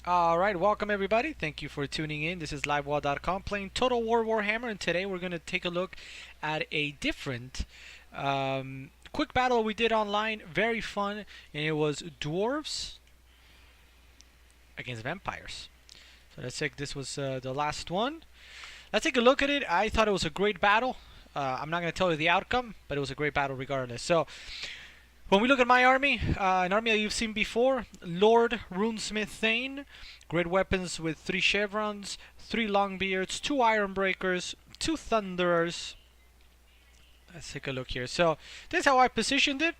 Alright, welcome everybody. Thank you for tuning in. This is livewall.com playing Total War Warhammer, and today we're going to take a look at a different quick battle we did online. Very fun, and it was Dwarves against Vampires. So let's take this was the last one. Let's take a look at it. I thought it was a great battle. I'm not going to tell you the outcome, but it was a great battle regardless. So when we look at my army, an army that you've seen before, Lord Runesmith Thane, great weapons with 3 chevrons, 3 longbeards, 2 ironbreakers, 2 thunderers. Let's take a look here. So this is how I positioned it.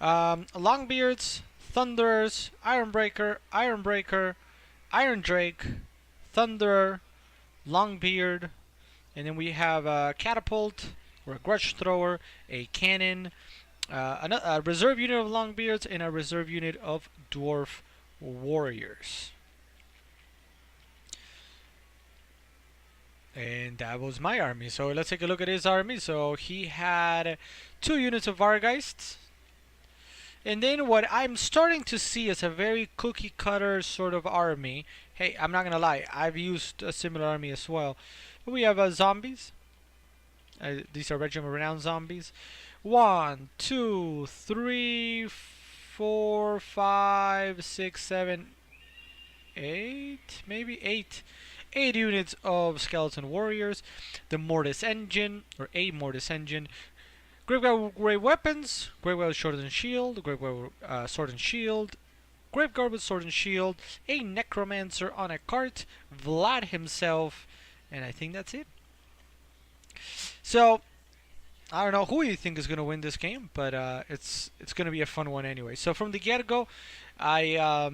Longbeards, thunderers, ironbreaker, iron drake, thunderer, longbeard, and then we have a catapult or a grudge thrower, a cannon, a reserve unit of longbeards, and a reserve unit of dwarf warriors. And that was my army. So let's take a look at his army. So he had 2 units of Vargeists. And then what I'm starting to see is a very cookie cutter sort of army. Hey, I'm not gonna lie, I've used a similar army as well. But we have zombies. These are Regiment of Renown zombies. 1, 2, 3, 4, 5, 6, 7, 8, maybe 8. 8 units of skeleton warriors. The Mortis engine, or a Mortis engine. Graveguard with weapons. Graveguard with sword and shield. Graveguard with sword and shield. Graveguard with sword and shield. A necromancer on a cart. Vlad himself. And I think that's it. So I don't know who you think is going to win this game, but it's going to be a fun one anyway. So from the get-go, I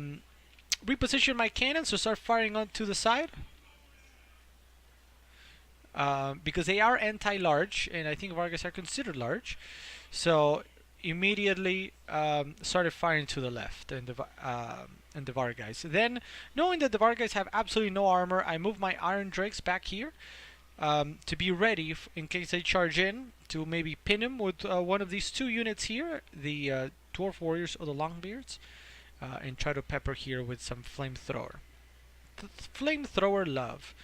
reposition my cannons to start firing on to the side. Because they are anti-large, and I think Vargas are considered large. So immediately started firing to the left and the Vargas. Then, knowing that the Vargas have absolutely no armor, I move my Iron Drakes back here to be ready in case they charge in, to maybe pin him with one of these 2 units here, the Dwarf Warriors or the Longbeards, and try to pepper here with some Flamethrower. Flamethrower love.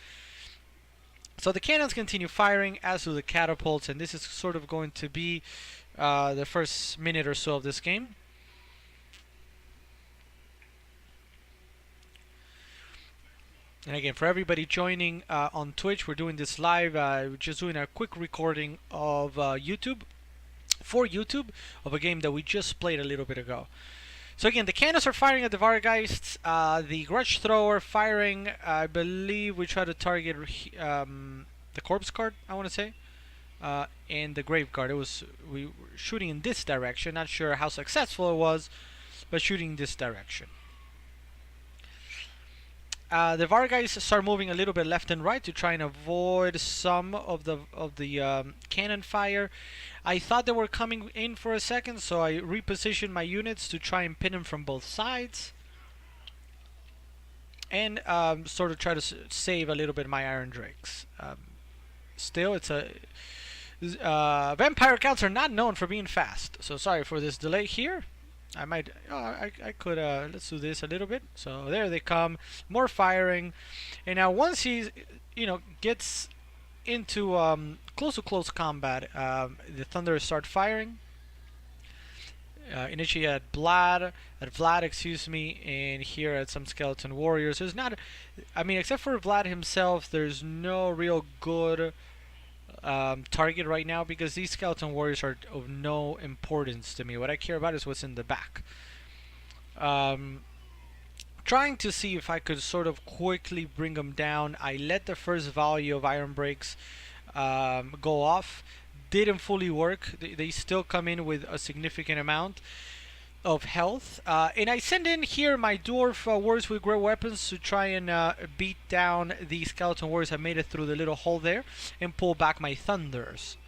So the cannons continue firing, as do the catapults, and this is sort of going to be the first minute or so of this game. And again, for everybody joining on Twitch, we're doing this live. We're just doing a quick recording of YouTube, for YouTube, of a game that we just played a little bit ago. So again, the cannons are firing at the Vargeists. The grudge thrower firing, I believe we try to target the corpse guard, I want to say, and the grave guard. We were shooting in this direction. Not sure how successful it was, but shooting in this direction. The Vargeists start moving a little bit left and right to try and avoid some of the cannon fire. I thought they were coming in for a second, so I repositioned my units to try and pin them from both sides, and sort of try to save a little bit of my Iron Drakes. Still, it's a vampire counts are not known for being fast, so sorry for this delay here. I might, I could, let's do this a little bit. So there they come, more firing, and now once he, gets into close to close combat, the Thunderers start firing. Initially at Vlad, excuse me, and here at some skeleton warriors. There's not, except for Vlad himself, there's no real good target right now, because these skeleton warriors are of no importance to me. What I care about is what's in the back. Trying to see if I could sort of quickly bring them down. I let the first volley of iron breaks go off. Didn't fully work. They still come in with a significant amount of health, and I send in here my dwarf warriors with great weapons to try and beat down the skeleton warriors that made it through the little hole there, and pull back my thunderers.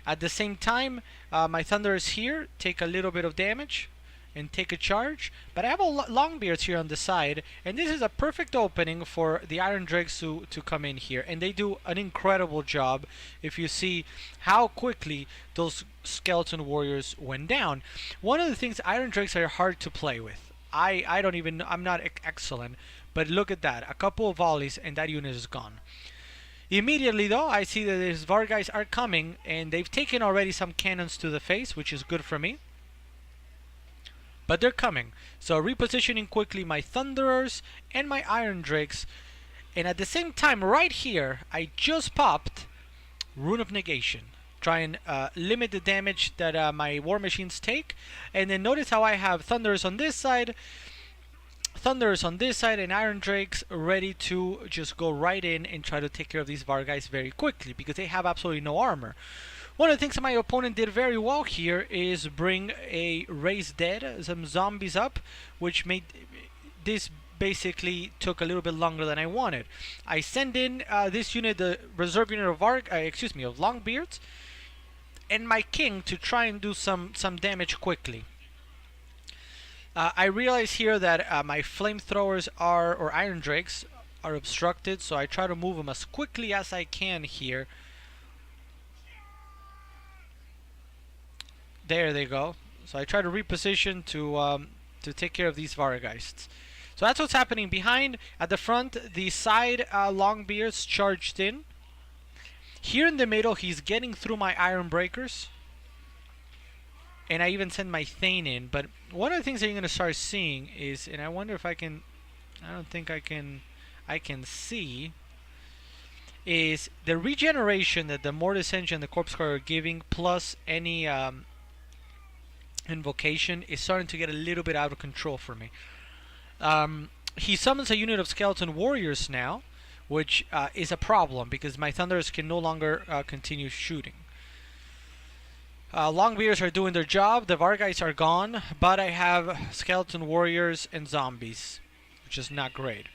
At the same time, my thunderers here take a little bit of damage and take a charge, but I have a longbeards here on the side, and this is a perfect opening for the Iron Drakes to come in here, and they do an incredible job. If you see how quickly those skeleton warriors went down. One of the things, Iron Drakes are hard to play with. I don't even, I'm not excellent. But look at that, a couple of volleys and that unit is gone. Immediately though, I see that these Vargas are coming, and they've taken already some cannons to the face, which is good for me. But they're coming. So repositioning quickly my Thunderers and my Iron Drakes. And at the same time, right here, I just popped Rune of Negation. Try and limit the damage that my War Machines take. And then notice how I have Thunderers on this side, Thunderers on this side, and Iron Drakes ready to just go right in and try to take care of these Vargas very quickly, because they have absolutely no armor. One of the things that my opponent did very well here is bring a Raise Dead, some zombies up, which made this basically took a little bit longer than I wanted. I send in this unit, the reserve unit of of Longbeards, and my king to try and do some damage quickly. I realize here that my flamethrowers or Iron Drakes are obstructed, so I try to move them as quickly as I can here. There they go. So I try to reposition to take care of these Vargeists. So that's what's happening behind. At the front, the side Longbeards charged in. Here in the middle, he's getting through my Iron Breakers. And I even send my Thane in. But one of the things that you're going to start seeing is, and I wonder if I can, I don't think I can see, is the regeneration that the Mortis Engine and the Corpse Card are giving, plus any invocation, is starting to get a little bit out of control for me. He summons a unit of Skeleton Warriors now, which is a problem because my Thunders can no longer continue shooting. Longbeards are doing their job, the Vargas are gone, but I have Skeleton Warriors and zombies, which is not great.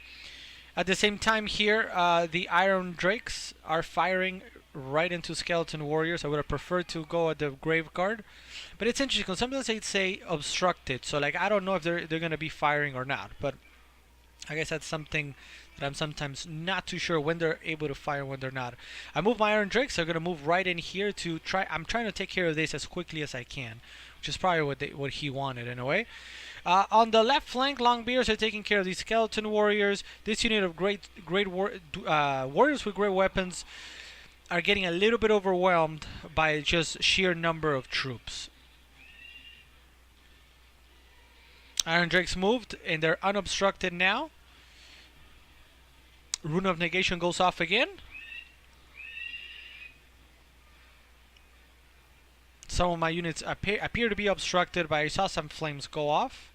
At the same time here, the Iron Drakes are firing right into Skeleton Warriors. I would have preferred to go at the Grave Guard, but it's interesting because sometimes they'd say obstructed, so like I don't know if they're going to be firing or not, but I guess that's something that I'm sometimes not too sure when they're able to fire and when they're not. I move my Iron Drakes. They're going to move right in here to try. I'm trying to take care of this as quickly as I can, which is probably what he wanted in a way. On the left flank, Longbeards are taking care of these Skeleton Warriors. This unit of warriors with great weapons are getting a little bit overwhelmed by just sheer number of troops. Iron Drakes moved, and they're unobstructed now. Rune of Negation goes off again. Some of my units appear to be obstructed, but I saw some flames go off.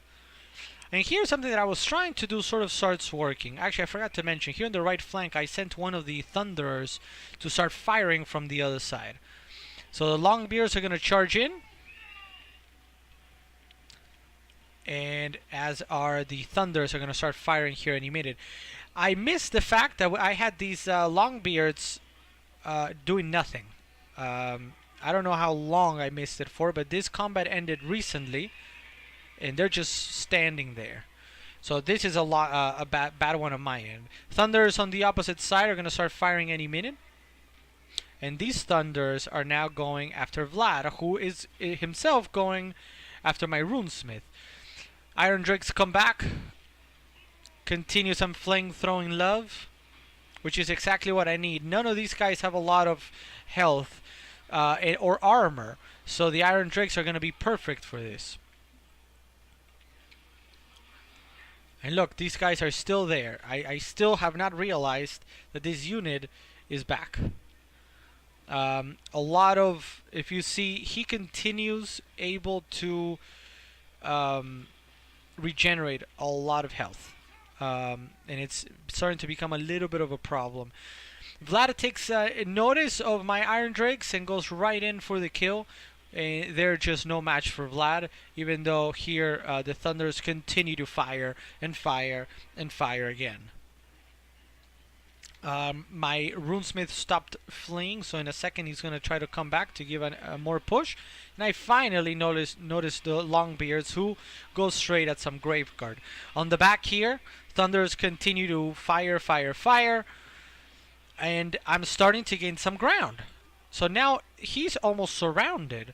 And here's something that I was trying to do sort of starts working. Actually, I forgot to mention, here on the right flank, I sent one of the Thunderers to start firing from the other side. So the Longbeards are going to charge in. And as are the Thunders are going to start firing here any minute. I missed the fact that I had these Longbeards doing nothing. I don't know how long I missed it for, but this combat ended recently, and they're just standing there. So this is a bad one on my end. Thunders on the opposite side are going to start firing any minute. And these Thunders are now going after Vlad, who is himself going after my Runesmith. Iron Drakes come back. Continue some flame throwing love, which is exactly what I need. None of these guys have a lot of health or armor, so the Iron Drakes are going to be perfect for this. And look, these guys are still there. I still have not realized that this unit is back. A lot of, if you see, he continues able to regenerate a lot of health. And it's starting to become a little bit of a problem. Vlad takes notice of my Iron Drakes and goes right in for the kill. They're just no match for Vlad, even though here the Thunders continue to fire and fire and fire again. My Runesmith stopped fleeing, so in a second he's going to try to come back to give a more push. And I finally noticed the Longbeards, who go straight at some Graveguard. On the back here, Thunders continue to fire, fire, fire. And I'm starting to gain some ground. So now he's almost surrounded.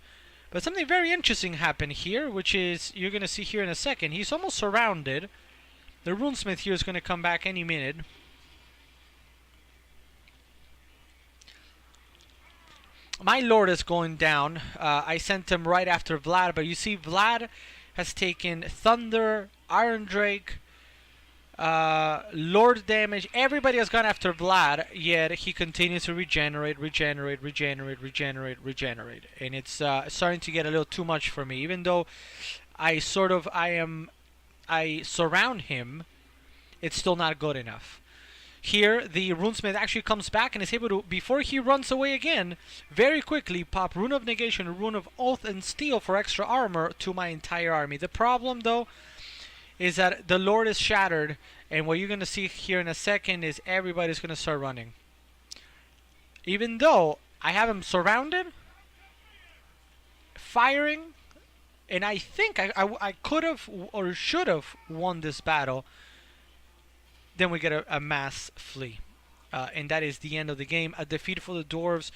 But something very interesting happened here, which is you're going to see here in a second. He's almost surrounded. The runesmith here is going to come back any minute. My lord is going down. I sent him right after Vlad, but you see Vlad has taken Thunder, Iron Drake, Lord damage. Everybody has gone after Vlad, yet he continues to regenerate. And it's starting to get a little too much for me. Even though I surround him, it's still not good enough. Here, the runesmith actually comes back and is able to, before he runs away again, very quickly pop Rune of Negation, Rune of Oath, and Steel for extra armor to my entire army. The problem, though, is that the Lord is shattered, and what you're going to see here in a second is everybody's going to start running. Even though I have him surrounded, firing, and I think I could have or should have won this battle. Then we get a mass flee. And that is the end of the game. A defeat for the Dwarves.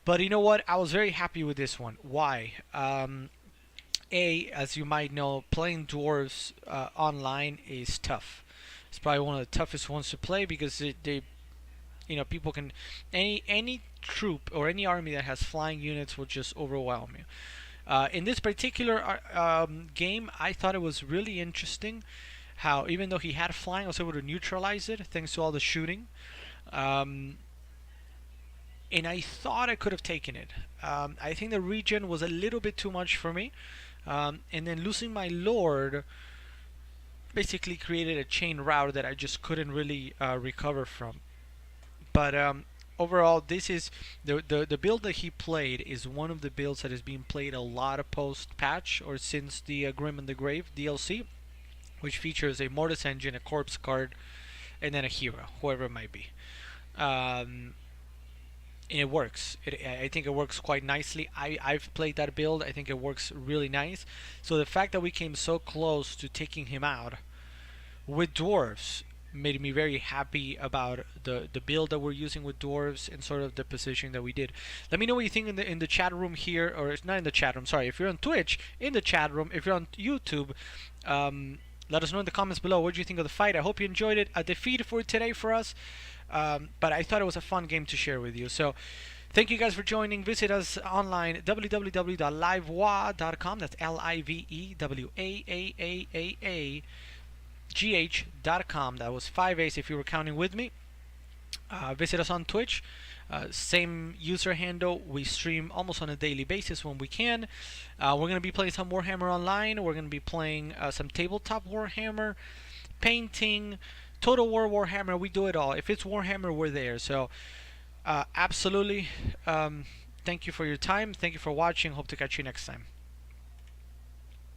But you know what? I was very happy with this one. Why? As you might know, playing Dwarves online is tough. It's probably one of the toughest ones to play because people can... Any troop or any army that has flying units will just overwhelm you. In this particular game, I thought it was really interesting how even though he had flying, I was able to neutralize it thanks to all the shooting. And I thought I could have taken it. I think the regen was a little bit too much for me. And then losing my lord basically created a chain route that I just couldn't really recover from. But overall, this is the build that he played is one of the builds that is being played a lot of post-patch or since the Grim and the Grave DLC, which features a Mortis engine, a corpse card, and then a hero, whoever it might be. And it works. I think it works quite nicely. I've played that build. I think it works really nice. So the fact that we came so close to taking him out with Dwarves made me very happy about the build that we're using with Dwarves and sort of the positioning that we did. Let me know what you think in the chat room here, or it's not in the chat room, sorry. If you're on Twitch, in the chat room. If you're on YouTube, let us know in the comments below what you think of the fight. I hope you enjoyed it. A defeat for today for us, but I thought it was a fun game to share with you. So thank you guys for joining. Visit us online, www.livewaagh.com. That's LIVEWAAAAGH.com. That was 5 A's if you were counting with me. Visit us on Twitch. Same user handle. We stream almost on a daily basis when we can. We're going to be playing some Warhammer Online. We're going to be playing some tabletop Warhammer, painting, Total War Warhammer. We do it all. If it's Warhammer, we're there. So absolutely. Thank you for your time. Thank you for watching. Hope to catch you next time.